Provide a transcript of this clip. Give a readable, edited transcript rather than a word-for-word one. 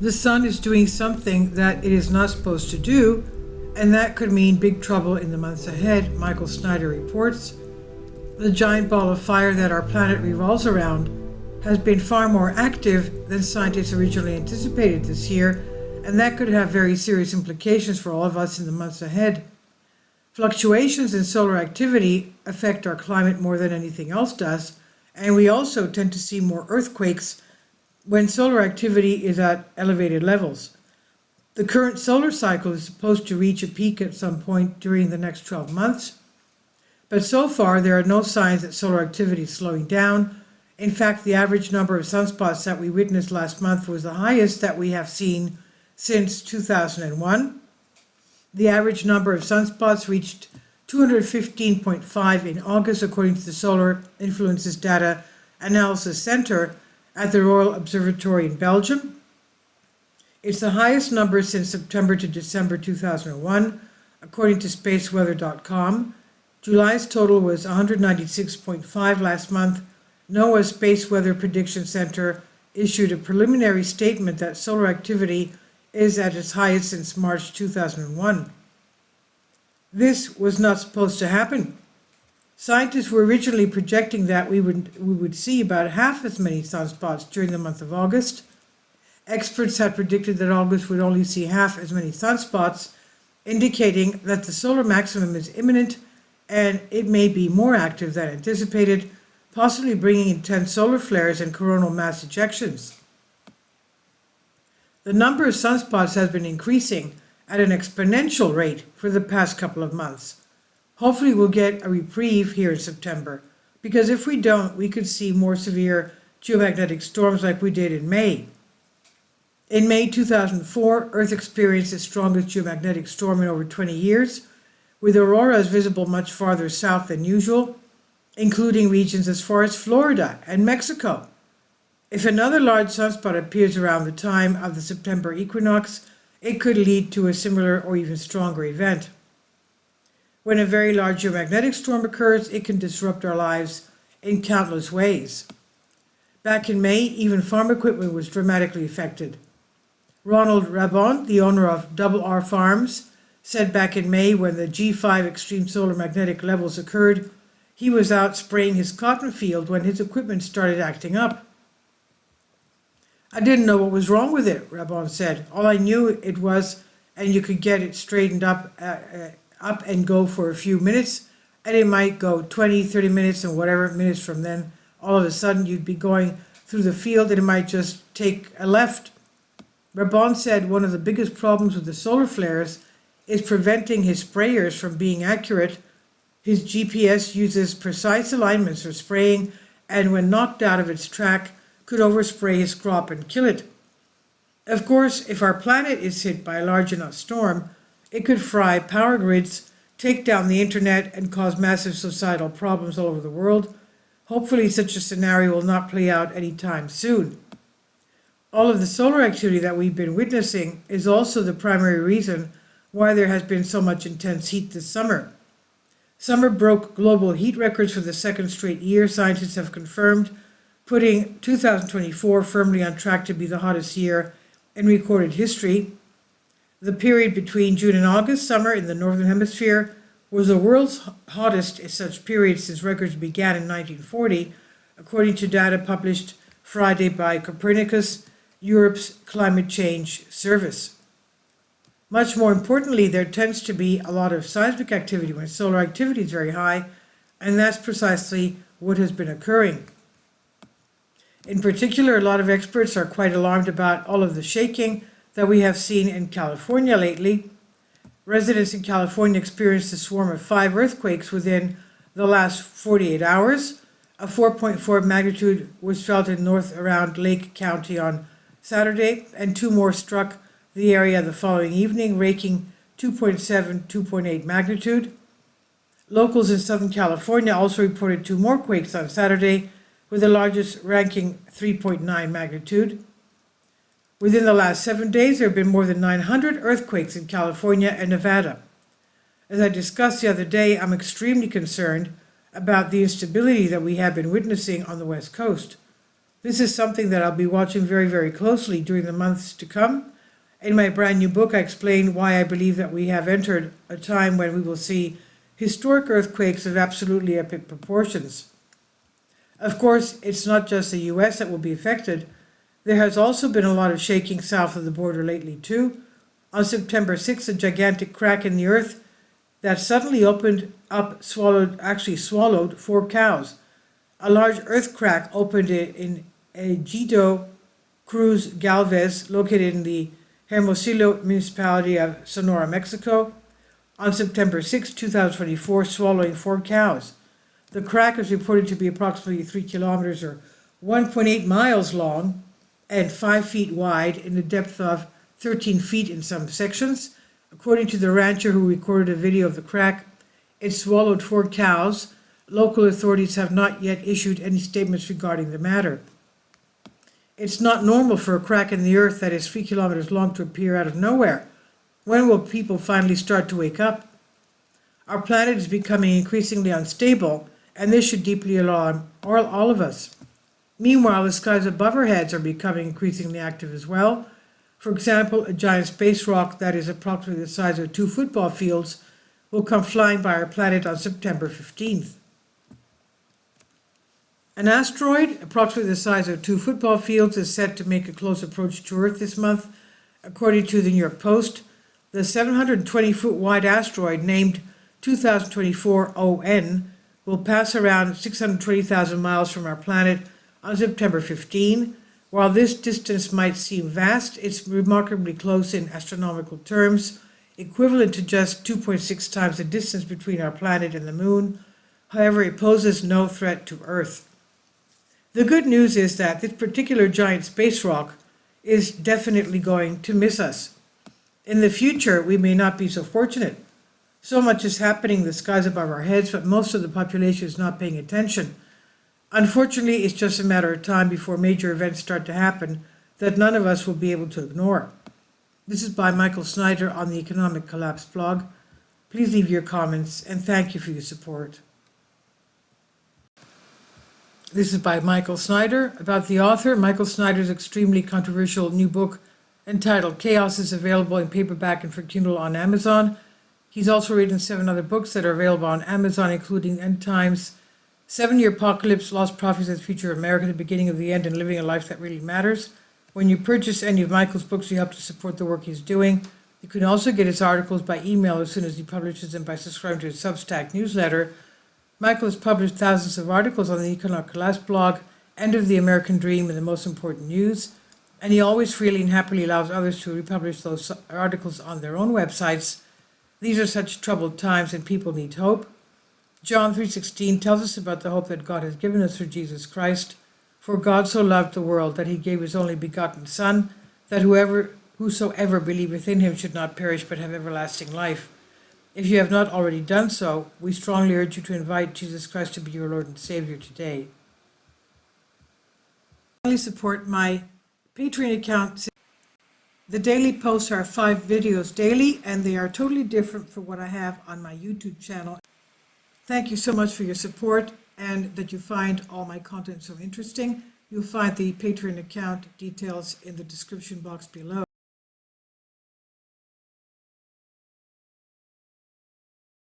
The sun is doing something that it is not supposed to do, and that could mean big trouble in the months ahead, Michael Snyder reports. The giant ball of fire that our planet revolves around has been far more active than scientists originally anticipated this year, and that could have very serious implications for all of us in the months ahead. Fluctuations in solar activity affect our climate more than anything else does, and we also tend to see more earthquakes when solar activity is at elevated levels. The current solar cycle is supposed to reach a peak at some point during the next 12 months, but so far there are no signs that solar activity is slowing down. In fact, the average number of sunspots that we witnessed last month was the highest that we have seen since 2001. The average number of sunspots reached 215.5 in August, according to the Solar Influences Data Analysis Center at the Royal Observatory in Belgium. It's the highest number since September to December 2001, according to spaceweather.com. July's total was 196.5 last month. NOAA's Space Weather Prediction Center issued a preliminary statement that solar activity is at its highest since March 2001. This was not supposed to happen. Scientists were originally projecting that we would see about half as many sunspots during the month of August. Experts had predicted that August would only see half as many sunspots, indicating that the solar maximum is imminent and it may be more active than anticipated, possibly bringing intense solar flares and coronal mass ejections. The number of sunspots has been increasing at an exponential rate for the past couple of months. Hopefully we'll get a reprieve here in September, because if we don't, we could see more severe geomagnetic storms like we did in May. In May 2004, Earth experienced its strongest geomagnetic storm in over 20 years, with auroras visible much farther south than usual, including regions as far as Florida and Mexico. If another large sunspot appears around the time of the September equinox, it could lead to a similar or even stronger event. When a very large geomagnetic storm occurs, it can disrupt our lives in countless ways. Back in May, even farm equipment was dramatically affected. Ronald Rabon, the owner of Double R Farms, said back in May when the G5 extreme solar magnetic levels occurred, he was out spraying his cotton field when his equipment started acting up. I didn't know what was wrong with it, Rabon said. All I knew it was, and you could get it straightened up and go for a few minutes, and it might go 20, 30 minutes and whatever minutes from then, all of a sudden you'd be going through the field and it might just take a left. Rabon said one of the biggest problems with the solar flares is preventing his sprayers from being accurate. His GPS uses precise alignments for spraying, and when knocked out of its track, could overspray his crop and kill it. Of course, if our planet is hit by a large enough storm, it could fry power grids, take down the internet, and cause massive societal problems all over the world. Hopefully, such a scenario will not play out anytime soon. All of the solar activity that we've been witnessing is also the primary reason why there has been so much intense heat this summer. Summer broke global heat records for the second straight year, scientists have confirmed, putting 2024 firmly on track to be the hottest year in recorded history. The period between June and August summer in the Northern Hemisphere was the world's hottest such period since records began in 1940, according to data published Friday by Copernicus, Europe's climate change service. Much more importantly, there tends to be a lot of seismic activity when solar activity is very high, and that's precisely what has been occurring. In particular, a lot of experts are quite alarmed about all of the shaking that we have seen in California lately. Residents in California experienced a swarm of 5 earthquakes within the last 48 hours. A 4.4 magnitude was felt in north around Lake County on Saturday, and 2 more struck the area the following evening, raking 2.7, 2.8 magnitude. Locals in Southern California also reported 2 more quakes on Saturday, with the largest ranking 3.9 magnitude. Within the last 7 days, there have been more than 900 earthquakes in California and Nevada. As I discussed the other day, I'm extremely concerned about the instability that we have been witnessing on the West Coast. This is something that I'll be watching very, very closely during the months to come. In my brand new book, I explain why I believe that we have entered a time when we will see historic earthquakes of absolutely epic proportions. Of course, it's not just the US that will be affected. There has also been a lot of shaking south of the border lately too. On September 6th, a gigantic crack in the earth that suddenly opened up swallowed 4 cows. A large earth crack opened in Ejido Cruz Galvez, located in the Hermosillo municipality of Sonora, Mexico, on September 6, 2024, swallowing 4 cows. The crack is reported to be approximately 3 kilometers or 1.8 miles long and 5 feet wide in a depth of 13 feet in some sections. According to the rancher who recorded a video of the crack, it swallowed 4 cows. Local authorities have not yet issued any statements regarding the matter. It's not normal for a crack in the earth that is 3 kilometers long to appear out of nowhere. When will people finally start to wake up? Our planet is becoming increasingly unstable, and this should deeply alarm all of us. Meanwhile, the skies above our heads are becoming increasingly active as well. For example, a giant space rock that is approximately the size of 2 football fields will come flying by our planet on September 15th. An asteroid, approximately the size of 2 football fields, is set to make a close approach to Earth this month, according to the New York Post. The 720-foot wide asteroid, named 2024 ON, will pass around 620,000 miles from our planet on September 15. While this distance might seem vast, it's remarkably close in astronomical terms, equivalent to just 2.6 times the distance between our planet and the Moon. However, it poses no threat to Earth. The good news is that this particular giant space rock is definitely going to miss us. In the future, we may not be so fortunate. So much is happening in the skies above our heads, but most of the population is not paying attention. Unfortunately, it's just a matter of time before major events start to happen that none of us will be able to ignore. This is by Michael Snyder on the Economic Collapse blog. Please leave your comments, and thank you for your support. This is by Michael Snyder. About the author, Michael Snyder's extremely controversial new book entitled Chaos is available in paperback and for Kindle on Amazon. He's also written 7 other books that are available on Amazon, including End Times, 7-Year Apocalypse, Lost Prophets and the Future of America, The Beginning of the End, and Living a Life That Really Matters. When you purchase any of Michael's books, you help to support the work he's doing. You can also get his articles by email as soon as he publishes them by subscribing to his Substack newsletter. Michael has published thousands of articles on the Economic Collapse blog, End of the American Dream, and the most important news. And he always freely and happily allows others to republish those articles on their own websites. These are such troubled times and people need hope. John 3:16 tells us about the hope that God has given us through Jesus Christ. For God so loved the world that he gave his only begotten Son, that whosoever believeth in him should not perish but have everlasting life. If you have not already done so, we strongly urge you to invite Jesus Christ to be your Lord and Savior today. Finally, support my Patreon account. The daily posts are 5 videos daily, and they are totally different from what I have on my YouTube channel. Thank you so much for your support and that you find all my content so interesting. You'll find the Patreon account details in the description box below.